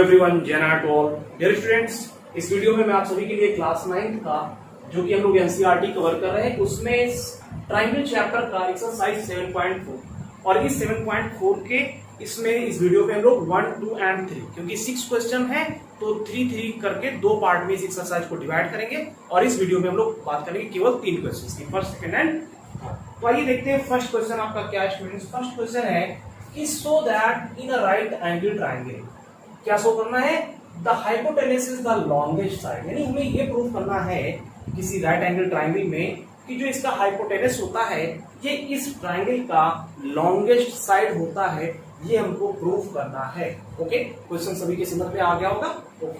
Everyone, जेना to all dear students. इस वीडियो में मैं आप सभी के लिए क्लास 9 का जो कि हम लोग एनसीईआरटी कवर कर रहे हैं उसमें ट्रायंगल चैप्टर का एक्सरसाइज 7.4 और इस 7.4 के इसमें इस वीडियो पे हम लोग 1, 2 एंड 3 क्योंकि 6 क्वेश्चन है तो 3 करके दो पार्ट में इस एक्सरसाइज को डिवाइड करेंगे और इस वीडियो में हम लोग बात करेंगे केवल 3 क्वेश्चन की, फर्स्ट, सेकंड एंड थर्ड। तो आइए देखते हैं फर्स्ट क्वेश्चन आपका क्या है स्टूडेंट्स। फर्स्ट क्वेश्चन है कि so that in a right angle triangle, क्या शो करना है, the hypotenuse is the longest side, यानी हमें ये प्रूव करना है किसी राइट एंगल ट्रायंगल में कि जो इसका हाइपोटेनस होता है ये इस ट्रायंगल का लॉन्गेस्ट साइड होता है, ये हमको प्रूव करना है। ओके, क्वेश्चन सभी के समझ में आ गया होगा। ओके,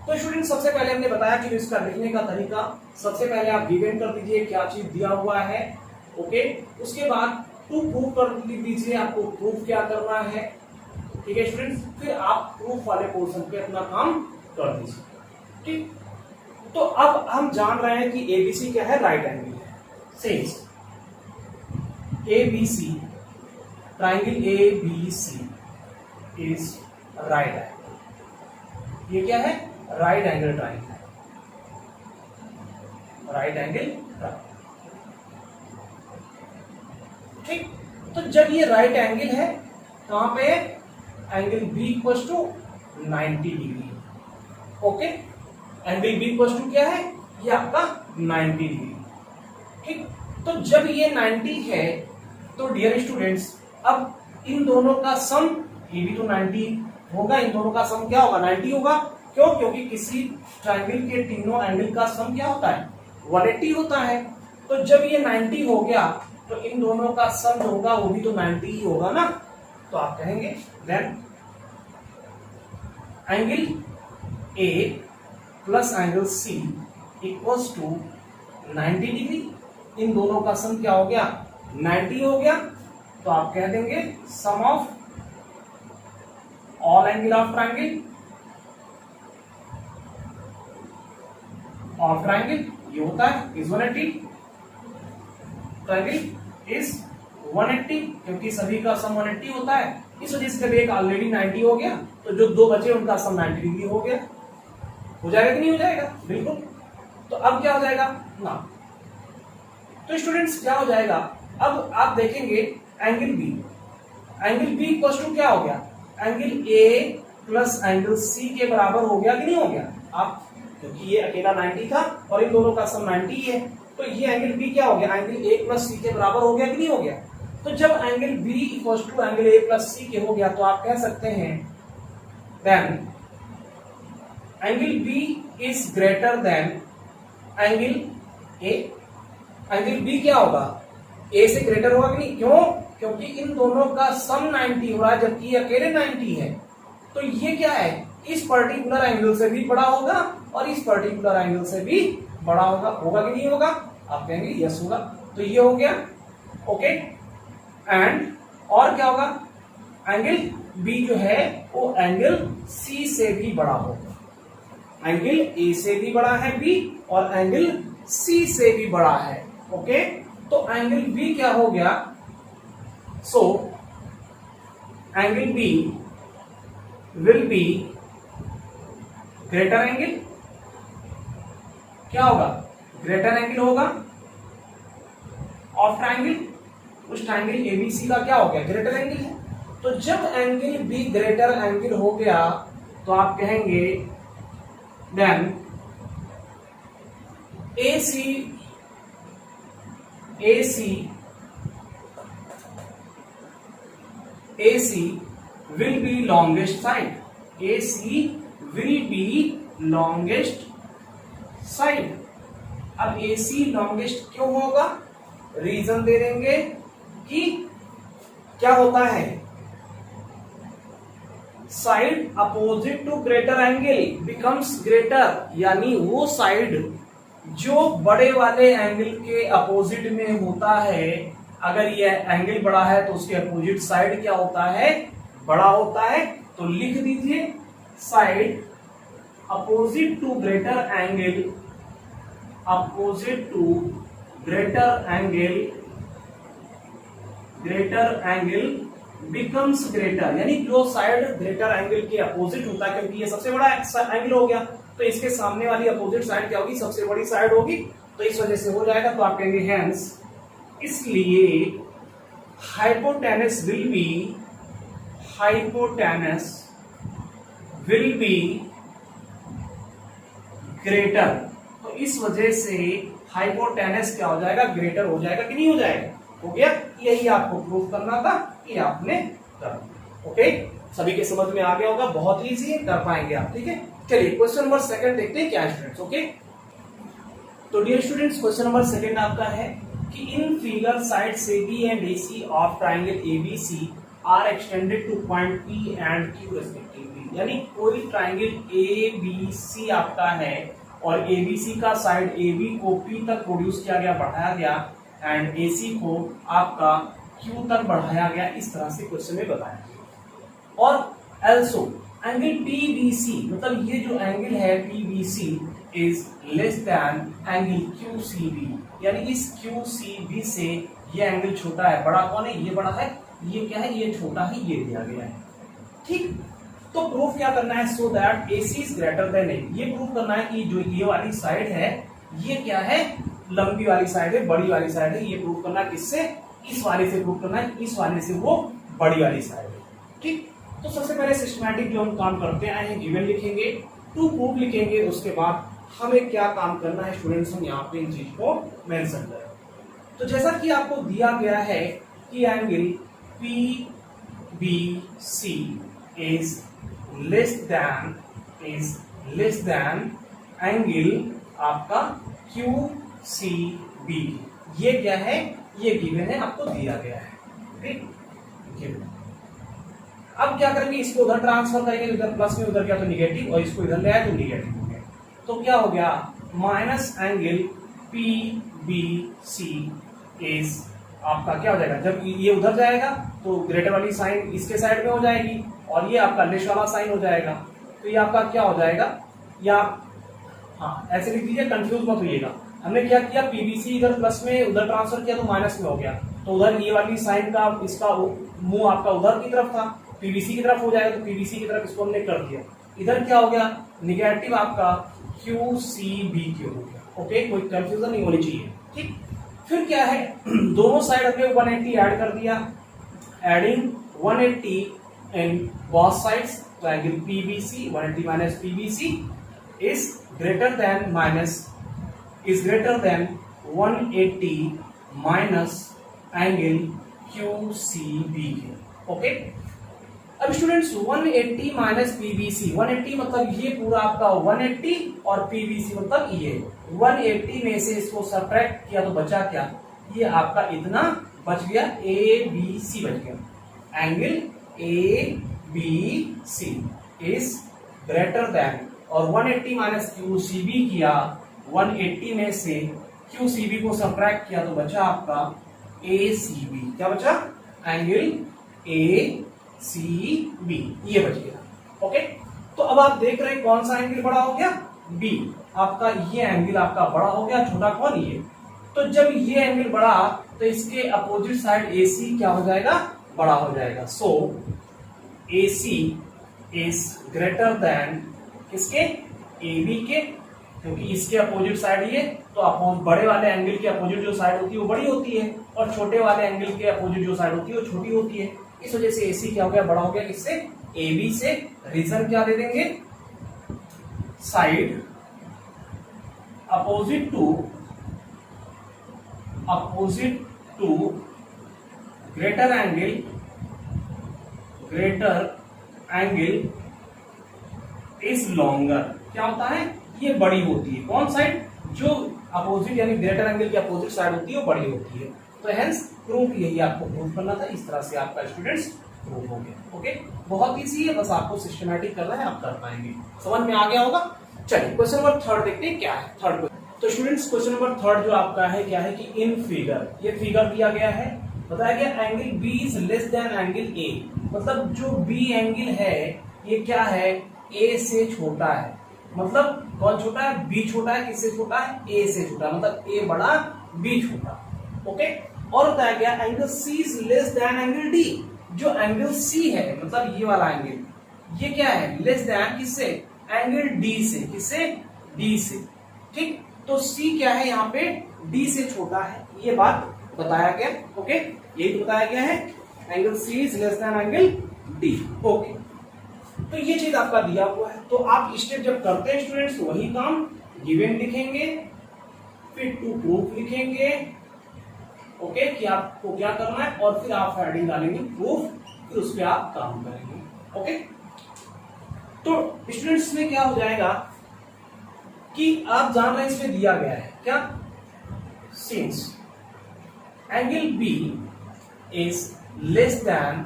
तो स्टूडेंट सबसे पहले हमने बताया कि इसका लिखने का तरीका, सबसे पहले आप गिवन कर दीजिए क्या चीज दिया हुआ है। ओके, उसके बाद टू प्रूव कर दीजिए आपको प्रूफ क्या करना है। ठीक है स्टूडेंट्स, फिर आप प्रूफ वाले पोर्शन पे अपना काम कर दीजिए। ठीक, तो अब हम जान रहे हैं कि एबीसी क्या है, राइट एंगल है। Says ABC, triangle ABC is right angle, ये क्या है, right angle triangle, right angle triangle. ठीक, तो जब ये राइट एंगल है कहां पे, एंगल बी इक्वल टू 90 डिग्री। Okay, angle B equal to क्या है, ये आपका 90 डिग्री। ठीक, तो जब ये 90 है तो डियर स्टूडेंट्स अब इन दोनों का सम, ये भी तो 90 होगा, इन दोनों का सम क्या होगा, 90 होगा। क्यों, क्योंकि किसी ट्रायंगल के तीनों एंगल का सम क्या होता है, 180 होता है। तो जब ये 90 हो गया तो इन दोनों का सम जो होगा वो भी तो 90 ही होगा ना। तो आप कहेंगे then angle A plus angle C equals to 90 degree, इन दोनों का सम क्या हो गया, 90 हो गया। तो आप कह देंगे sum of all angle of triangle, ये होता है इज 180, ट्रायंगल इज 180 क्योंकि सभी का सम 180 होता है, इस वजह से जब एक ऑलरेडी 90 हो गया तो जो दो बचे उनका सम 90 डिग्री हो गया। हो जाएगा कि नहीं हो जाएगा, बिल्कुल। तो अब क्या हो जाएगा ना, तो स्टूडेंट्स क्या हो जाएगा, अब आप देखेंगे एंगल बी इक्वल टू क्या हो गया, angle A plus angle C के बराबर हो गया कि नहीं हो गया। आप क्योंकि ये अकेला 90 था और इन दोनों का सम 90 ही है तो ये एंगल बी क्या हो गया, एंगल ए प्लस सी के बराबर हो गया कि नहीं हो गया। तो जब angle B equal to angle A plus C के हो गया तो आप कह सकते हैं then angle B is greater than angle A. Angle B क्या होगा, ए से ग्रेटर होगा कि नहीं, क्यों, क्योंकि इन दोनों का सम 90 हो रहा है जबकि अकेले 90 है। तो ये क्या है, इस पर्टिकुलर एंगल से भी बड़ा होगा और इस पर्टिकुलर एंगल से भी बड़ा होगा। होगा कि नहीं होगा, आप कहेंगे यस होगा। तो ये हो गया। ओके, एंड और क्या होगा, एंगल बी जो है वो एंगल सी से भी बड़ा होगा। एंगल ए से भी बड़ा है बी और एंगल सी से भी बड़ा है। ओके, तो एंगल बी क्या हो गया, so angle B will be greater angle, क्या होगा, ग्रेटर एंगल होगा ऑफ ट्रायंगल, उस ट्रायंगल एबीसी का क्या हो गया, ग्रेटर एंगल है। तो जब एंगल बी ग्रेटर एंगल हो गया तो आप कहेंगे then AC will be longest side, AC will be longest side। अब AC longest क्यों होगा, रीजन दे देंगे कि क्या होता है, side opposite to greater angle becomes greater, यानी वो साइड जो बड़े वाले एंगल के अपोजिट में होता है, अगर ये एंगल बड़ा है तो उसके अपोजिट साइड क्या होता है, बड़ा होता है। तो लिख दीजिए side opposite to greater angle, opposite to greater angle becomes greater, यानी जो साइड ग्रेटर एंगल के अपोजिट होता है, क्योंकि ये सबसे बड़ा एंगल हो गया तो इसके सामने वाली अपोजिट साइड क्या होगी, सबसे बड़ी साइड होगी, तो इस वजह से हो जाएगा। तो आप कहेंगे हेंस, इसलिए हाइपोटेनस विल बी ग्रेटर। तो इस वजह से हाइपोटेनस क्या हो जाएगा, ग्रेटर हो जाएगा कि नहीं हो जाएगा, हो गया। यही आपको प्रूफ करना था, ये आपने कर। ओके, सभी के समझ में आ गया होगा, बहुत इजी है, कर पाएंगे आप, ठीक है। चलिए क्वेश्चन नंबर सेकंड देखते हैं क्या है स्टूडेंट्स। ओके, तो dear students question number second आपका है कि in figure sides AB and AC of triangle ABC are extended to point P and Q respectively. यानी कोई ट्रायंगल ABC आपका है और ABC का साइड AB को P तक प्रोड्यूस किया गया, बढ़ाया गया, एंड AC को आपका Q तक बढ़ाया गया, इस तरह से क्वेश्चन में बताया। और also एंगल PBC, मतलब ये जो एंगल है PBC is less than angle QCB, यानी इस QCB से ये एंगल छोटा है। बड़ा कौन है, ये बड़ा है, ये क्या है, ये छोटा है, ये दिया गया है, ठीक। तो प्रूफ क्या करना है, so that AC is greater then A। ये प्रूफ करना है कि जो ये वाली साइड है ये क्या है, लंबी वाली साइड है, बड़ी वाली साइड है। ये प्रूफ करना है किससे, इस वाले से प्रूफ करना है, इस वाले से वो बड़ी वाली साइड है, ठीक। तो सबसे पहले सिस्टमैटिक जो हम काम करते हैं, गिवन लिखेंगे, टू प्रूफ लिखेंगे, उसके बाद हमें क्या काम करना है स्टूडेंट्स, हम यहाँ पे इन चीज को मेंशन करें। तो जैसा कि आपको दिया गया है कि angle PBC is less than angle आपका QCB। ये क्या है, ये गिवन है, आपको दिया गया है, ठीक, गिवन। अब क्या करेंगे, इसको उधर ट्रांसफर करेंगे, इधर प्लस में उधर क्या तो निगेटिव, और इसको इधर ले आए तो निगेटिव हो गया। तो क्या हो गया, माइनस एंगल PBC इज आपका क्या हो जाएगा, जब ये उधर जाएगा तो ग्रेटर वाली साइन इसके साइड में हो जाएगी और ये आपका लेस वाला साइन हो जाएगा। तो ये आपका क्या हो जाएगा, या हाँ ऐसे लिख दीजिए, कंफ्यूज मत होइएगा। हमने क्या किया, PBC इधर प्लस में उधर ट्रांसफर किया तो माइनस में हो गया, तो उधर ये वाली साइन का इसका मुंह आपका उधर की तरफ था, PBC की तरफ हो जाएगा, तो PBC की तरफ इसको हमने कर दिया। इधर क्या हो गया, निगेटिव आपका QCB हो गया। ओके, कोई कंफ्यूजन नहीं होनी चाहिए, ठीक। फिर क्या है, दोनों साइड हमने 180 ऐड कर दिया, एडिंग 180 इन बोथ साइड्स, तो angle PBC 180 minus PBC is greater then 180 minus angle QCB। Okay, अब स्टूडेंट्स 180 माइनस PBC, 180 मतलब ये पूरा आपका 180 और PBC मतलब ये 180 में से इसको सब्ट्रैक्ट किया तो बचा क्या, ये आपका इतना बच गया, ABC बच गया। Angle ABC is greater then, और 180 माइनस QCB किया, 180 में से QCB को सब्ट्रैक्ट किया तो बचा आपका ACB। क्या बचा, एंगल ACB, ये बच गया। ओके, तो अब आप देख रहे हैं कौन सा एंगल बड़ा हो गया, B आपका, ये एंगल आपका बड़ा हो गया, छोटा कौन, ये। तो जब ये एंगल बड़ा तो इसके अपोजिट साइड AC क्या हो जाएगा, बड़ा हो जाएगा। सो AC इज ग्रेटर देन किसके, AB के, क्योंकि इसके अपोजिट साइड ये, तो बड़े वाले एंगल के अपोजिट जो साइड होती है वो बड़ी होती है, और छोटे वाले एंगल के अपोजिट जो साइड होती है वो छोटी होती है। इस वजह से AC क्या हो गया, बड़ा हो गया, किससे, AB से। रीजन क्या दे देंगे, side opposite to greater angle is longer. क्या होता है, ये बड़ी होती है, कौन साइड, जो अपोजिट यानी ग्रेटर एंगल की अपोजिट साइड होती है वो बड़ी होती है। तो हेंस प्रूफ यही आपको प्रूफ करना था, इस तरह से आपका स्टूडेंट्स प्रूफ हो गया। ओके, बहुत इजी है, बस आपको सिस्टमैटिक करना है, आप कर पाएंगे, समझ में आ गया होगा। चलिए क्वेश्चन नंबर थर्ड देखते हैं क्या है, थर्ड। तो स्टूडेंट्स क्वेश्चन नंबर थर्ड जो आपका है क्या है कि इन फिगर, ये फिगर दिया गया है, बताया गया angle B is less than angle A, मतलब जो B एंगल है ये क्या है, A से छोटा है। मतलब कौन छोटा है, B छोटा है, किससे छोटा है, A से छोटा, मतलब A बड़ा B छोटा। ओके, और बताया गया angle C is less than angle D, जो एंगल सी है, मतलब ये वाला एंगल, ये क्या है, लेस देन किससे, एंगल डी से, किससे, डी से, ठीक। तो सी क्या है यहाँ पे, डी से छोटा है, ये बात बताया गया, ओके, यही तो बताया गया है, angle C is less than angle D, okay. तो ये चीज आपका दिया हुआ है, तो आप स्टेप जब करते हैं स्टूडेंट्स, तो वही काम, गिवन लिखेंगे, फिर टू प्रूफ लिखेंगे, ओके, कि आपको क्या करना है, और फिर आप हेडिंग डालेंगे प्रूफ, फिर उस पर आप काम करेंगे, ओके। तो स्टूडेंट्स में क्या हो जाएगा कि आप जान रहे हैं इसमें दिया गया है क्या, since angle B is less than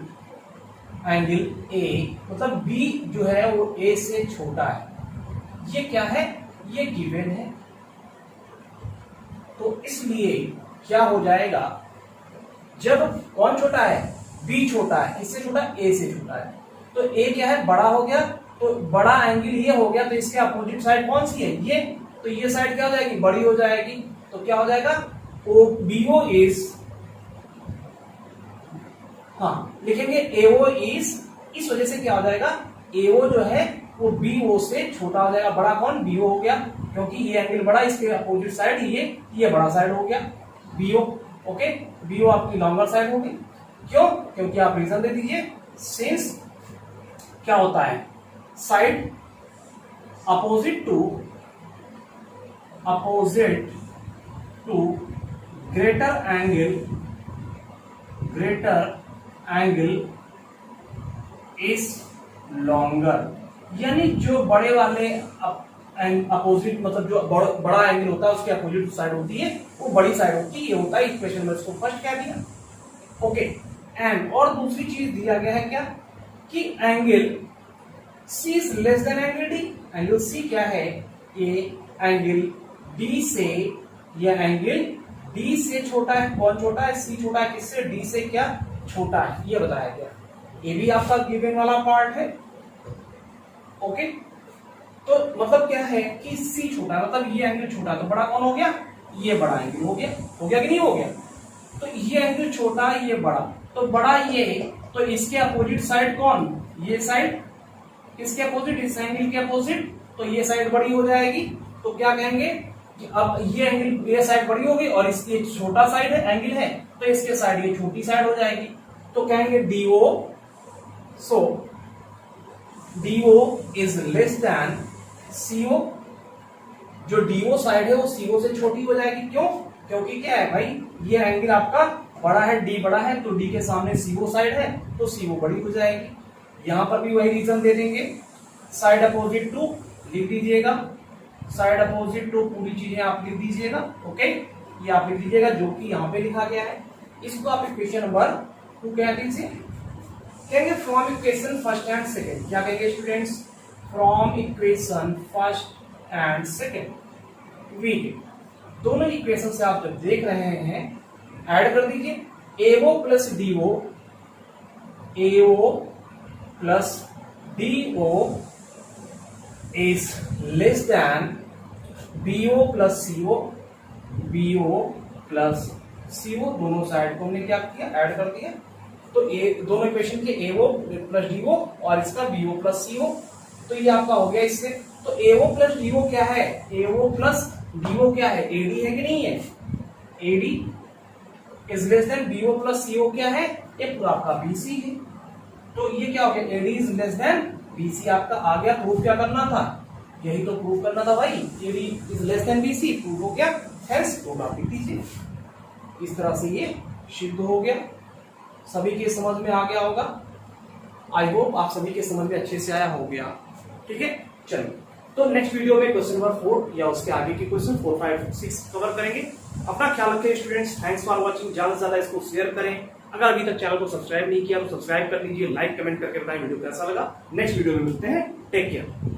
angle A, मतलब बी जो है वो ए से छोटा है, ये क्या है, ये गिवन है, तो इसलिए क्या हो जाएगा, जब कौन छोटा है, बी छोटा है, किससे छोटा, ए से छोटा है, तो ए क्या है, बड़ा हो गया, तो बड़ा एंगल ये हो गया, तो इसके अपोजिट साइड कौन सी है, ये, तो ये साइड क्या हो जाएगी, बड़ी हो जाएगी, तो क्या हो जाएगा, ओ बीओ इज, हाँ लिखेंगे एओ इज, इस वजह से क्या हो जाएगा, एओ जो है वो बीओ से छोटा हो जाएगा, बड़ा कौन, बीओ हो गया, क्योंकि ये एंगल बड़ा, इसके अपोजिट साइड ये बड़ा साइड हो गया, बीओ, ओके, बीओ आपकी लॉन्गर साइड होगी, क्यों, क्योंकि आप रीजन दे दीजिए, सिंस क्या होता है, side opposite to greater angle is longer, यानी जो बड़े वाले अपोजिट, मतलब जो बड़ा एंगल होता है उसके अपोजिट साइड होती है वो बड़ी साइड होती है, ये होता है इक्वेशन में, इसको फर्स्ट कह दिया, ओके। एंड और दूसरी चीज दिया गया है क्या, कि angle C is less than angle D, angle C क्या है, ये एंगल D से, यह एंगल D से छोटा है, कौन छोटा है, C छोटा है, किससे, D से क्या छोटा है, ये बताया गया, ये भी आपका गिवन वाला पार्ट है, ओके। तो मतलब क्या है कि C छोटा है, मतलब ये एंगल छोटा है, तो बड़ा कौन हो गया, ये बड़ा एंगल हो गया कि नहीं हो गया, तो ये एंगल छोटा, ये बड़ा, तो बड़ा ये, तो इसके अपोजिट साइड कौन, ये साइड, इसके अपोजिट, इस एंगल के अपोजिट, तो ये साइड बड़ी हो जाएगी, तो क्या कहेंगे कि अब ये एंगल, ये साइड बड़ी होगी और इसकी छोटा साइड है, एंगल है, तो इसके साइड ये छोटी साइड हो जाएगी, तो कहेंगे DO, so DO is less than CO, जो डीओ साइड है वो सीओ से छोटी हो जाएगी, क्यों, क्योंकि क्या है भाई, ये एंगल आपका बड़ा है, डी बड़ा है, तो डी के सामने सीओ साइड है, तो सीओ बड़ी हो जाएगी, यहां पर भी वही रीजन दे देंगे, साइड अपोजिट टू लिख दीजिएगा, साइड अपोजिट टू पूरी चीजें आप लिख दीजिएगा, ओके, ये आप लिख दीजिएगा जो कि यहाँ पे लिखा गया है, इसको आप इक्वेशन नंबर 2 कह दीजिए, कहेंगे from equation first and second, क्या कहेंगे students, from equation first and second, we दोनों इक्वेशन से आप जब देख रहे हैं ऐड कर दीजिए, AO plus DO, AO plus DO is less than BO plus CO, BO plus CO, दोनों साइड को हमने क्या किया, ऐड कर दिया, तो ए दोनों इक्वेशन के एओ प्लस डीओ और इसका बीओ प्लस सीओ, तो ये आपका हो गया इससे, तो एओ प्लस डीओ क्या है, एओ प्लस डीओ क्या है, एडी है कि नहीं है, AD is less than BO plus CO क्या है, ये पूरा आपका बीसी है, तो ये क्या हो गया, AD is less than BC आपका आ गया, प्रूफ क्या करना था, यही तो प्रूफ करना था भाई, AD is less than BC, proof हो गया, हेंस तो आप लिख दीजिए, इस तरह से ये सिद्ध हो गया, सभी के समझ में आ गया होगा, आई होप आप सभी के समझ में अच्छे से आया हो गया, ठीक है, चलिए, तो नेक्स्ट वीडियो में क्वेश्चन नंबर 4 या उसके आगे के क्वेश्चन 4, 5, 6 कवर करेंगे, अपना ख्याल रखें स्टूडेंट्स, थैंक्स फॉर वॉचिंग, ज्यादा से ज्यादा इसको शेयर करें, अगर अभी तक चैनल को सब्सक्राइब नहीं किया तो सब्सक्राइब कर लीजिए, लाइक कमेंट करके बताएं वीडियो कैसा लगा, नेक्स्ट वीडियो में मिलते हैं, टेक केयर।